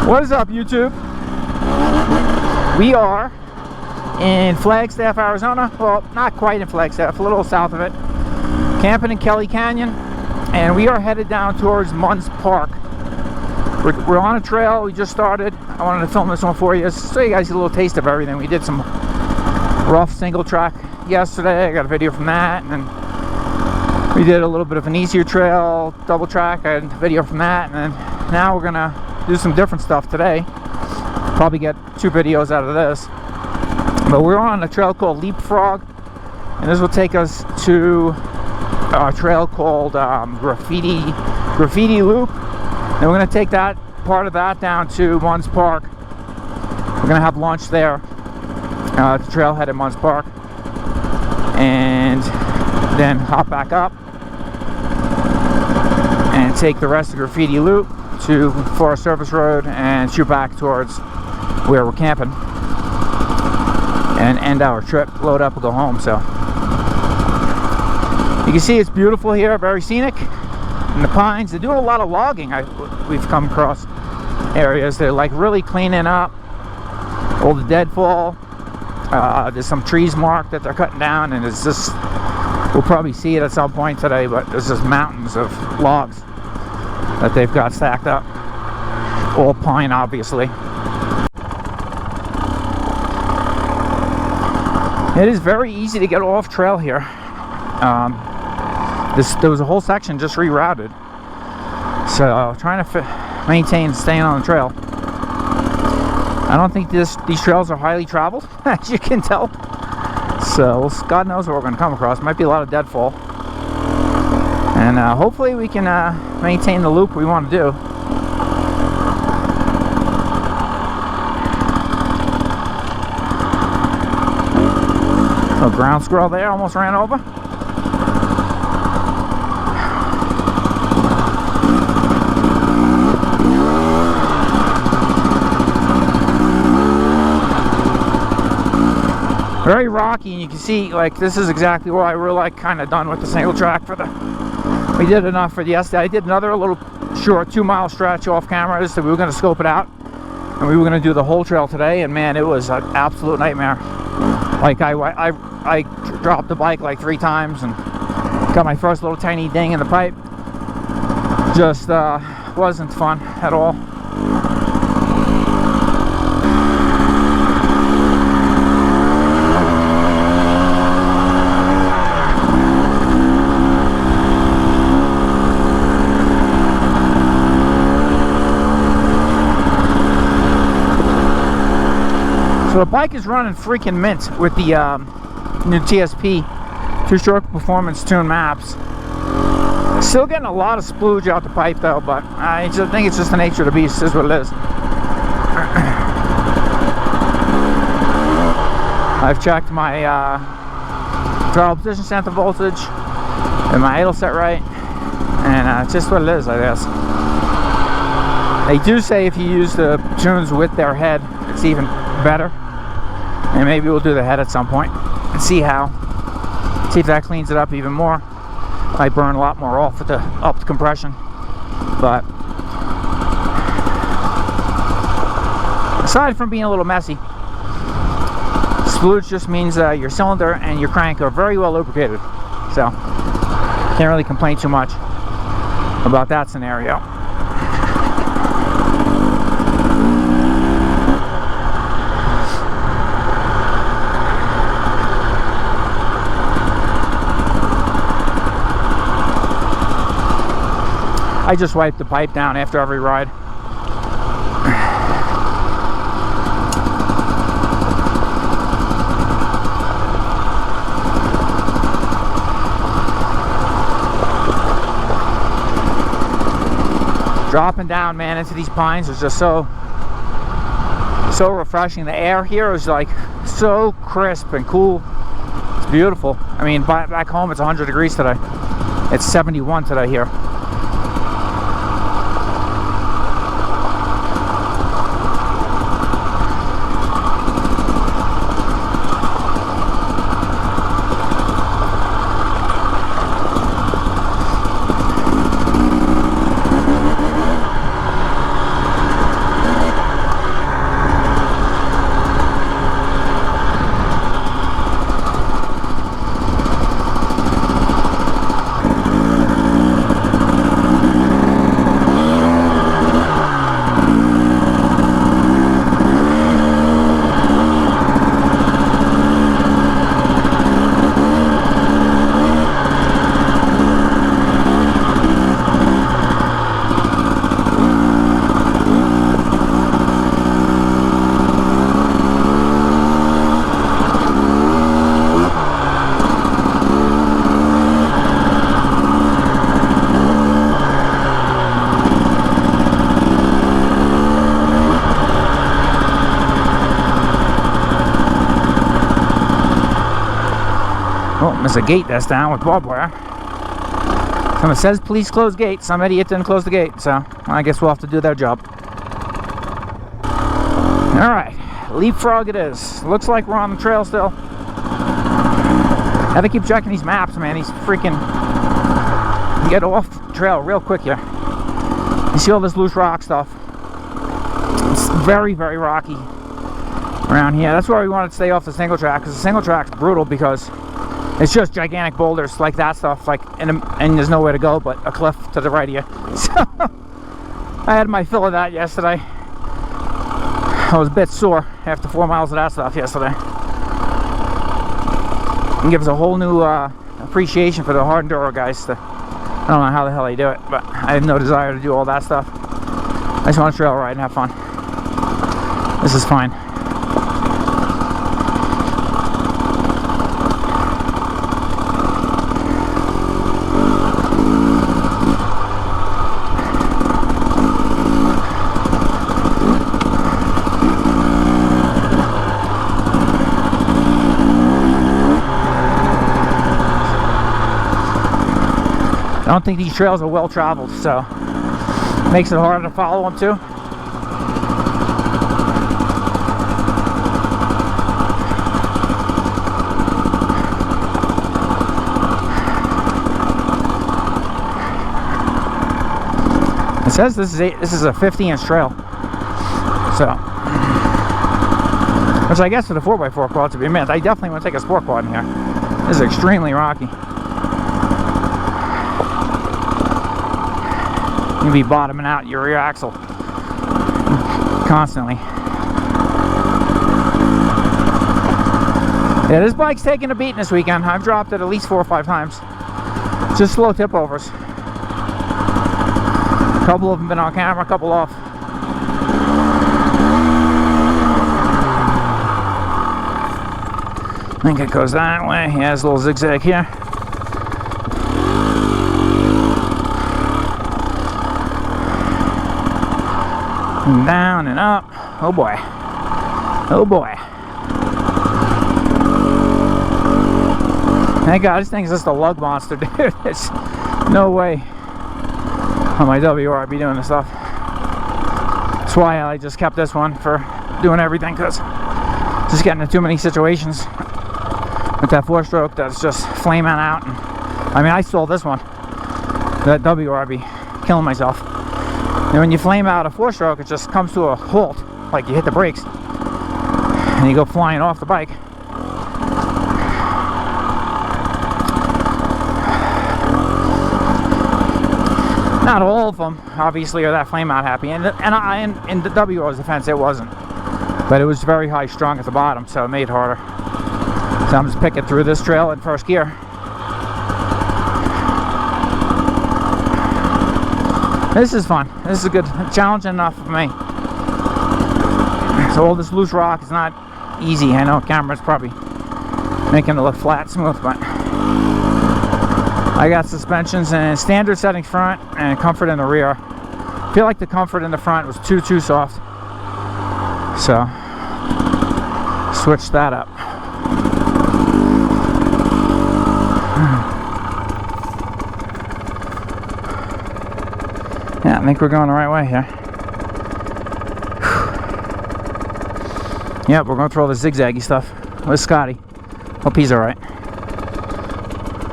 What is up, YouTube? We are in Flagstaff, Arizona. Well, not quite in Flagstaff, a little south of it. Camping in Kelly Canyon, and we are headed down towards Munds Park. We're on a trail. We just started. I wanted to film this one for you, so you guys get a little taste of everything. We did some rough single track yesterday. I got a video from that, and then we did a little bit of an easier trail, double track. I had a video from that, and then now we're gonna do some different stuff today. Probably get 2 videos out of this. But we're on a trail called Leapfrog, and this will take us to a trail called Graffiti Loop. And we're gonna take that part of that down to Munds Park. We're gonna have lunch there at the trailhead at Munds Park, and then hop back up and take the rest of Graffiti Loop to Forest Service Road and shoot back towards where we're camping and end our trip, load up and go home. So you can see it's beautiful here, very scenic. And the pines, they're doing a lot of logging. We've come across areas. They're like really cleaning up all the deadfall. There's some trees marked that they're cutting down, and it's just, we'll probably see it at some point today, but there's just mountains of logs that they've got stacked up. All pine, obviously. It is very easy to get off trail here. There was a whole section just rerouted, so trying to maintain staying on the trail. I don't think these trails are highly traveled, as you can tell. So God knows what we're going to come across. Might be a lot of deadfall, and hopefully we can maintain the loop we want to do. A ground squirrel there almost ran over. Very rocky, and you can see, like, this is exactly where we're like kind of done with the single track for the. We did enough for the yesterday. I did another little short 2-mile stretch off camera. So we were going to scope it out, and we were going to do the whole trail today. And man, it was an absolute nightmare. Like I dropped the bike like 3 times and got my first little tiny ding in the pipe. Just wasn't fun at all. So the bike is running freaking mint with the new TSP 2-stroke performance tune maps. Still getting a lot of splooge out the pipe though, but I just think it's just the nature of the beast, is what it is. I've checked my throttle position center voltage and my idle set right, and it's just what it is, I guess. They do say if you use the tunes with their head, it's even better. And maybe we'll do the head at some point and see if that cleans it up even more. Might burn a lot more off with the upped compression, but aside from being a little messy, splooge just means your cylinder and your crank are very well lubricated, so can't really complain too much about that scenario. I just wipe the pipe down after every ride. Dropping down, man, into these pines is just so refreshing. The air here is like so crisp and cool. It's beautiful. I mean, back home it's 100 degrees today. It's 71 today here. There's a gate that's down with barbed wire. Someone says please close gate. Some idiot didn't close the gate, so I guess we'll have to do their job. Alright, leapfrog it is. Looks like we're on the trail still. Have to keep checking these maps, man. He's freaking... You get off the trail real quick here. You see all this loose rock stuff. It's very, very rocky around here. That's why we wanted to stay off the single track, because the single track's brutal because it's just gigantic boulders like that stuff, like, and there's nowhere to go but a cliff to the right of you. So I had my fill of that yesterday. I was a bit sore after 4 miles of that stuff yesterday. It gives a whole new appreciation for the hard enduro guys. I don't know how the hell they do it, but I have no desire to do all that stuff. I just want to trail ride and have fun. This is fine. I don't think these trails are well traveled, so it makes it harder to follow them too. It says this is a 50-inch trail, so, which I guess for the 4x4 quad to be meant. I definitely want to take a sport quad in here. This is extremely rocky. You'll be bottoming out your rear axle constantly. Yeah, this bike's taking a beating this weekend. I've dropped it at least 4 or 5 times. Just slow tip overs. A couple of them been on camera, a couple off. I think it goes that way. Yeah, there's a little zigzag here. Down and up. Oh boy. Oh boy. Thank God, this thing is just a lug monster, dude. It's no way on my WR be doing this stuff. That's why I just kept this one for doing everything, because just getting into too many situations with that 4-stroke that's just flaming out. And, I mean, I stole this one. That WRB, killing myself. And when you flame out a 4-stroke, it just comes to a halt, like you hit the brakes, and you go flying off the bike. Not all of them, obviously, are that flame out happy, and in the WR's defense, it wasn't. But it was very high strung at the bottom, so it made it harder. So I'm just picking through this trail in first gear. This is fun. This is a good challenge enough for me. So all this loose rock is not easy. I know camera's probably making it look flat, smooth, but I got suspensions in standard setting front and comfort in the rear. I feel like the comfort in the front was too soft, so switch that up. Yeah, I think we're going the right way here. Yep, we're going through all the zigzaggy stuff. Where's Scotty? Hope he's alright.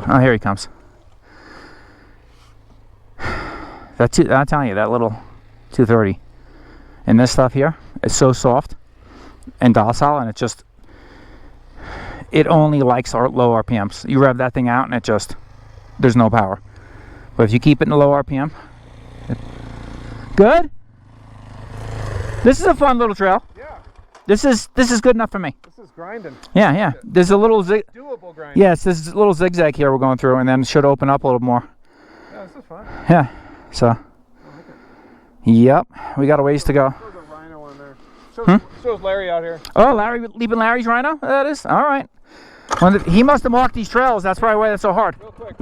Oh, here he comes. I'm telling you, that little 230 and this stuff here is so soft and docile, and it only likes our low RPMs. You rev that thing out and there's no power. But if you keep it in the low RPM, good. This is a fun little trail. Yeah. This is good enough for me. This is grinding. Yeah. There's a little doable grinding. Yes, there's a little zigzag here we're going through, and then it should open up a little more. Yeah, this is fun. Yeah. So. I like it. Yep. We got a ways to go. There's a rhino on there. Shows Larry out here. Oh, leaving Larry's rhino? That is all right. Well, he must have marked these trails. That's probably why it's so hard. Real quick.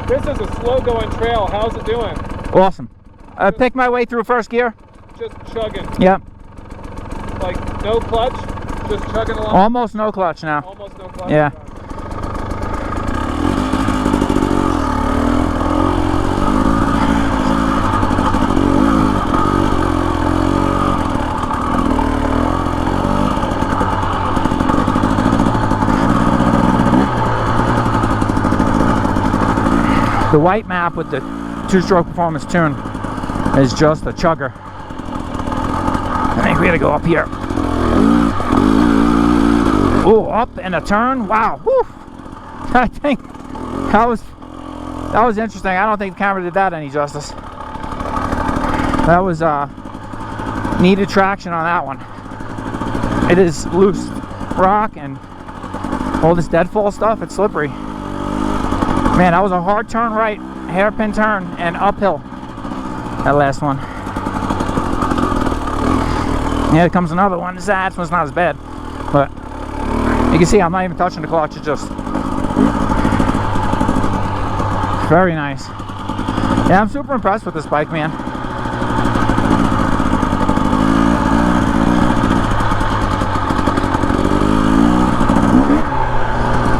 This is a slow-going trail. How's it doing? Awesome. I picked my way through first gear. Just chugging. Yep. Like no clutch, just chugging along. Almost no clutch now. Almost no clutch. Yeah. The white map with the 2-stroke performance tune is just a chugger. I think we gotta go up here. Oh, up and a turn. Wow. Whew. I think that was interesting. I don't think the camera did that any justice. That was needed traction on that one. It is loose rock and all this deadfall stuff. It's slippery. Man, that was a hard turn right, hairpin turn, and uphill. That last one. Yeah, here comes another one. This one's not as bad, but you can see I'm not even touching the clutch. It's just very nice. Yeah, I'm super impressed with this bike, man.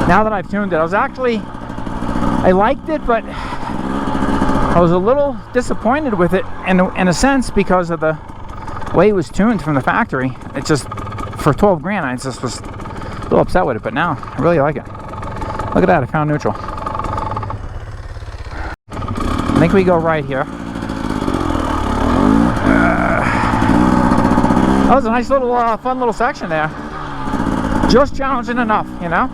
Now that I've tuned it, I liked it, but I was a little disappointed with it in a sense because of the way it was tuned from the factory. It just, for 12 grand, I just was a little upset with it, but now I really like it. Look at that, I found neutral. I think we go right here. That was a nice little, fun little section there. Just challenging enough, you know?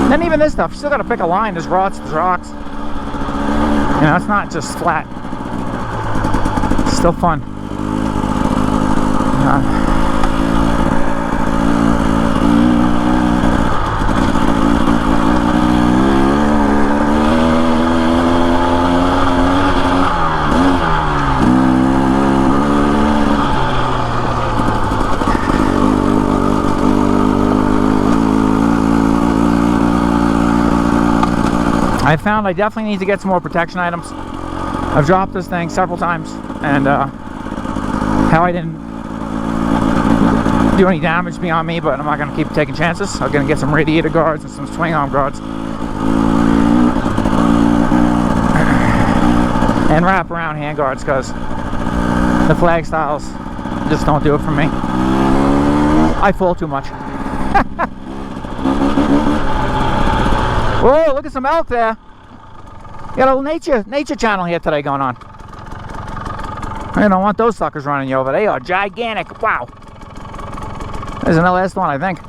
Then even this stuff, you still got to pick a line. There's ruts, there's rocks. You know, it's not just flat. It's still fun. I found I definitely need to get some more protection items. I've dropped this thing several times, and how I didn't do any damage beyond me, but I'm not going to keep taking chances. I'm going to get some radiator guards and some swing arm guards. And wrap around hand guards, because the flag styles just don't do it for me. I fall too much. Whoa, look at some elk there. We got a little nature channel here today going on. I don't want those suckers running you over. They are gigantic. Wow. There's the last one, I think.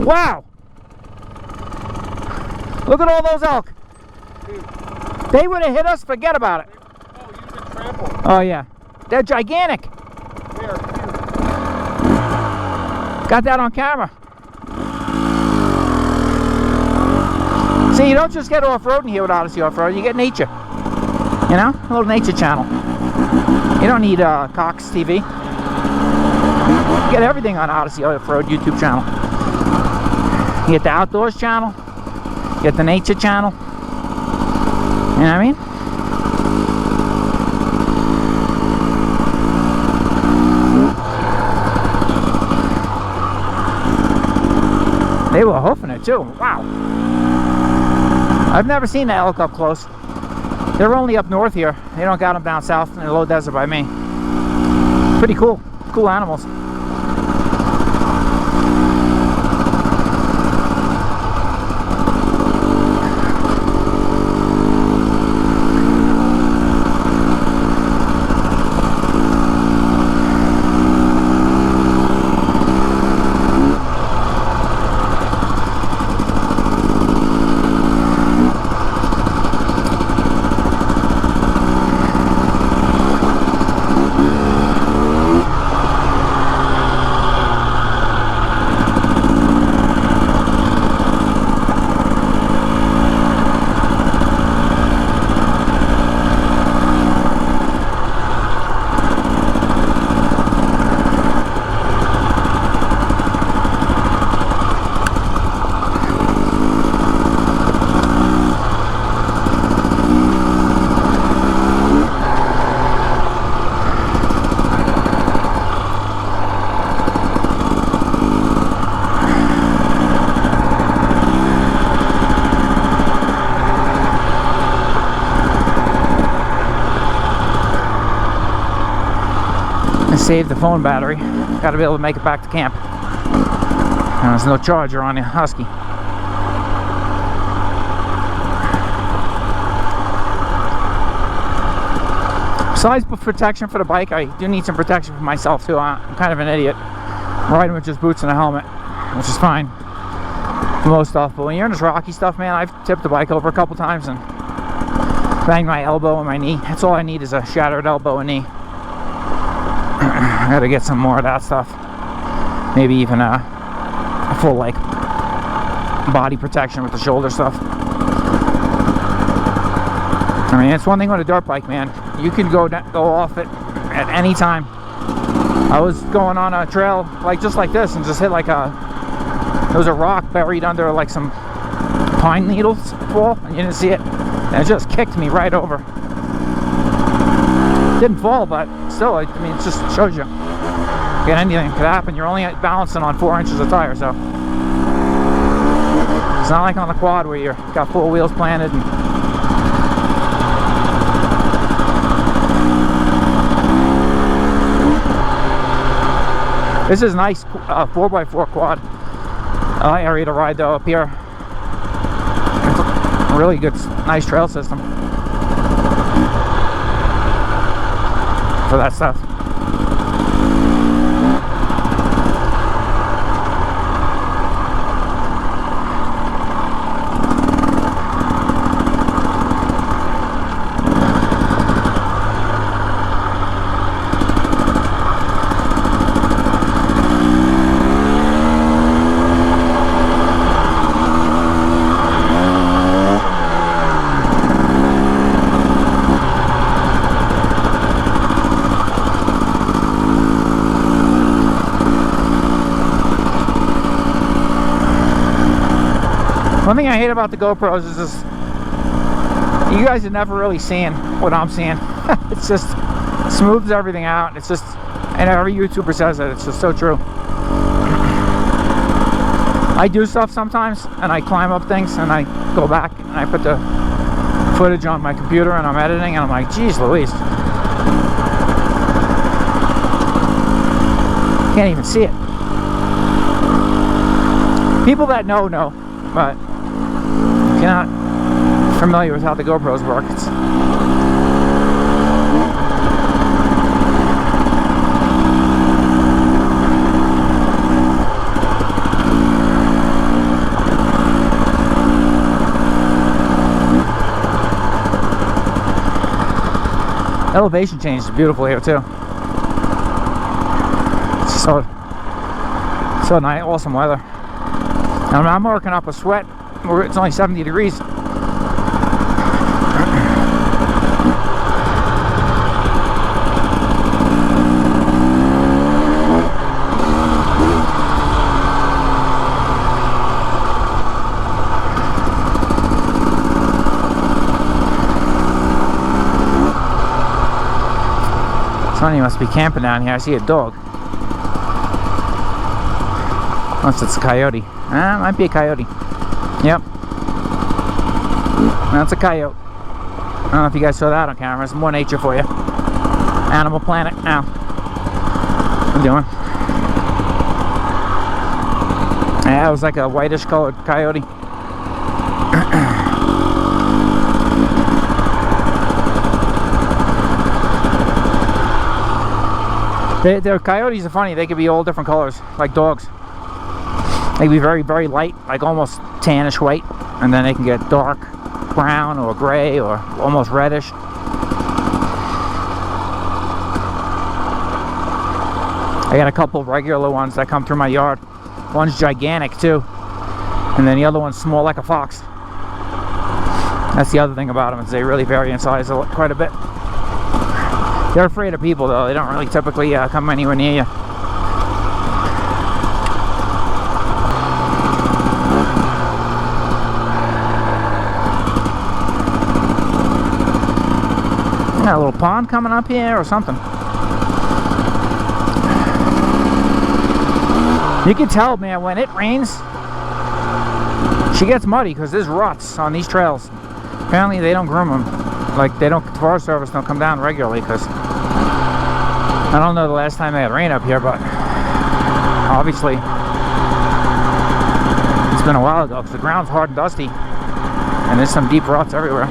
Wow. Look at all those elk. They would have hit us, forget about it. Oh, you've been trampled. Oh, yeah. They're gigantic. They are huge. Got that on camera. See, you don't just get off-roading here with Odyssey Off-Road, you get nature. You know, a little nature channel. You don't need Cox TV. You get everything on Odyssey Off-Road YouTube channel. You get the Outdoors channel, you get the nature channel. You know what I mean? They were hoofing it too. Wow. I've never seen the elk up close. They're only up north here. They don't got them down south in the low desert by me. Pretty cool. Cool animals. Save the phone battery. Got to be able to make it back to camp. And there's no charger on the Husky. Besides protection for the bike, I do need some protection for myself too. I'm kind of an idiot. I'm riding with just boots and a helmet, which is fine for most stuff. But when you're in this rocky stuff, man, I've tipped the bike over a couple times and banged my elbow and my knee. That's all I need is a shattered elbow and knee. I gotta get some more of that stuff. Maybe even a full like body protection with the shoulder stuff. I mean, it's one thing on a dirt bike, man. You can go off it at any time. I was going on a trail like just like this and just hit like there was a rock buried under like some pine needles fall, and you didn't see it. And it just kicked me right over. Didn't fall, but still, I mean, it just shows you. Get anything could happen. You're only balancing on 4 inches of tire, so it's not like on the quad where you've got 4 wheels planted. And this is nice 4x4 quad area to ride though up here. It's a really good, nice trail system for that stuff. One thing I hate about the GoPros is this, you guys are never really seeing what I'm seeing. It's just smooths everything out. It's just, and every YouTuber says it, it's just so true. I do stuff sometimes and I climb up things and I go back and I put the footage on my computer and I'm editing and I'm like, geez Louise, can't even see it. People that know, but if you're not familiar with how the GoPros work, it's elevation change is beautiful here too. It's so nice, awesome weather. I'm working up a sweat. It's only 70 degrees. Sonny must be camping down here. I see a dog. Unless it's a coyote. It might be a coyote. Yep. That's a coyote. I don't know if you guys saw that on camera. It's more nature for you. Animal Planet now. What are you doing? Yeah, it was like a whitish colored coyote. Their coyotes are funny. They could be all different colors, like dogs. They can be very, very light, like almost tannish white, and then they can get dark brown or gray or almost reddish. I got a couple of regular ones that come through my yard. One's gigantic too, and then the other one's small like a fox. That's the other thing about them, is they really vary in size quite a bit. They're afraid of people though. They don't really typically come anywhere near you. Got a little pond coming up here or something. You can tell, man, when it rains, she gets muddy because there's ruts on these trails. Apparently they don't groom them. Like, they don't, the Forest Service don't come down regularly because I don't know the last time they had rain up here, but obviously it's been a while ago because the ground's hard and dusty and there's some deep ruts everywhere.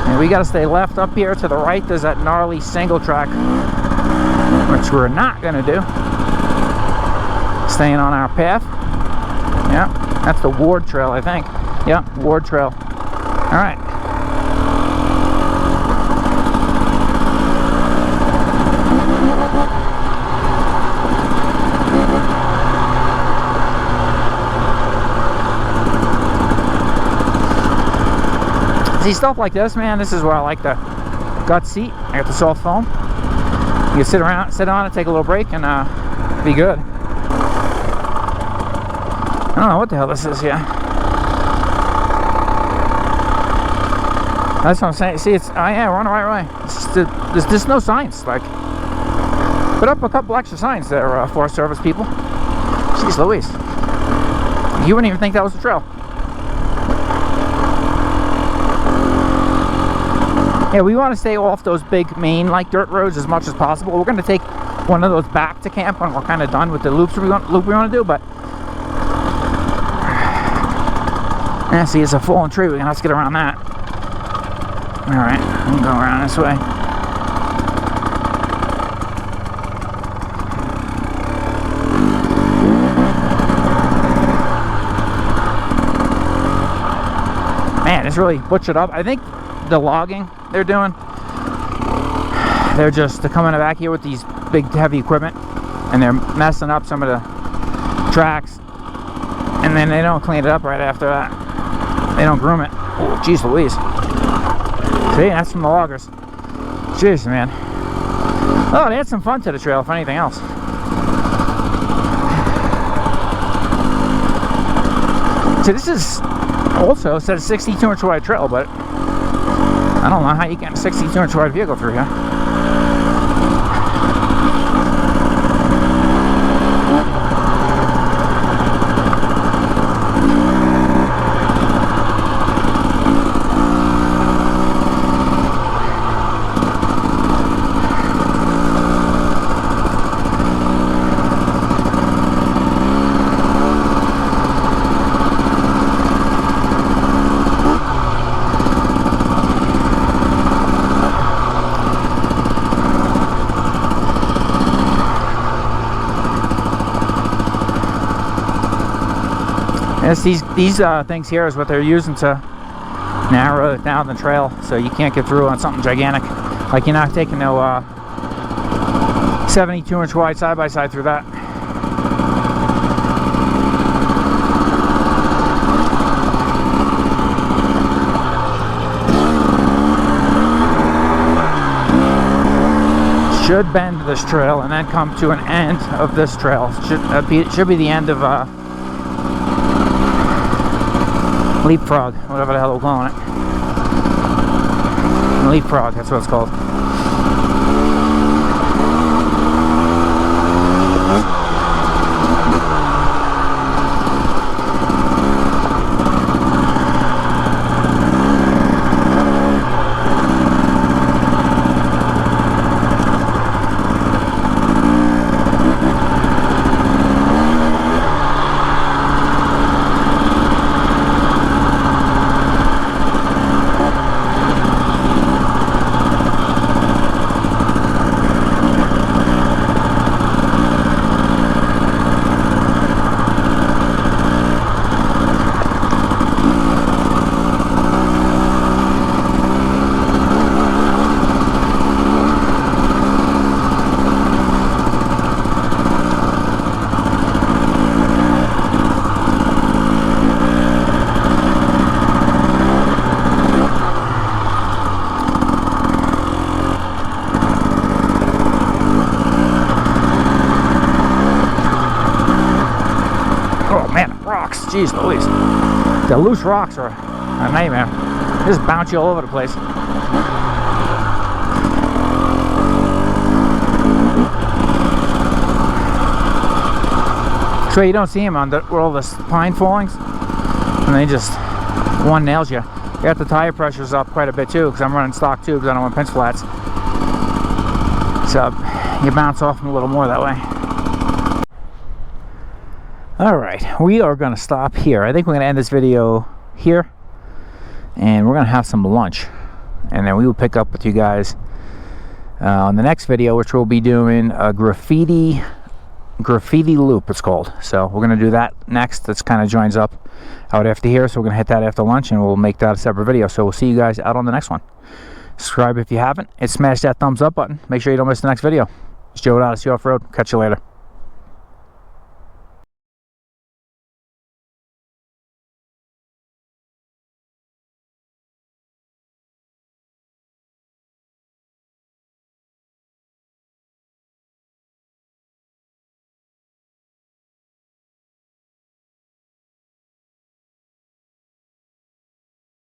And we got to stay left up here. To the right there's that gnarly single track, which we're not going to do. Staying on our path. Yeah, that's the Ward Trail, I think. Yeah, Ward Trail. All right. See, stuff like this, man, this is where I like the gut seat. I got the soft foam. You can sit on it, take a little break, and be good. I don't know what the hell this is here. That's what I'm saying. See, it's, oh yeah, we're on the right way. It's just, there's no signs. Like, put up a couple extra signs there, Forest Service people. Jeez Louise. You wouldn't even think that was a trail. Yeah, we want to stay off those big main like dirt roads as much as possible. We're going to take one of those back to camp when we're kind of done with the loop we want to do, but yeah, see, it's a fallen tree. We're going to have to get around that. Alright, we'll go around this way. Man, it's really butchered up. I think the logging they're doing, they're just coming back here with these big heavy equipment and they're messing up some of the tracks, and then they don't clean it up right after that. They don't groom it. Oh, geez Louise. See, that's from the loggers. Jeez, man. Oh, they had some fun to the trail, if anything else. So this is also says 62-inch wide trail, but I don't know how you get a 62-inch wide vehicle through here. Yes, these things here is what they're using to narrow it down the trail so you can't get through on something gigantic. Like, you're not taking no 72-inch wide side-by-side through that. Should bend this trail and then come to an end of this trail. Should be the end of Leapfrog, whatever the hell we're calling it. Leapfrog, that's what it's called. Jeez Louise. The loose rocks are a nightmare. They just bounce you all over the place. So you don't see them on where all the pine fallings, and they just one nails you. Got the tire pressures up quite a bit too, because I'm running stock tubes. I don't want pinch flats. So you bounce off them a little more that way. Alright, we are going to stop here. I think we're going to end this video here. And we're going to have some lunch. And then we will pick up with you guys on the next video, which we'll be doing a graffiti loop, it's called. So we're going to do that next. That's kind of joins up out after here. So we're going to hit that after lunch, and we'll make that a separate video. So we'll see you guys out on the next one. Subscribe if you haven't, and smash that thumbs up button. Make sure you don't miss the next video. It's Joe at Odyssey Off-Road. Catch you later.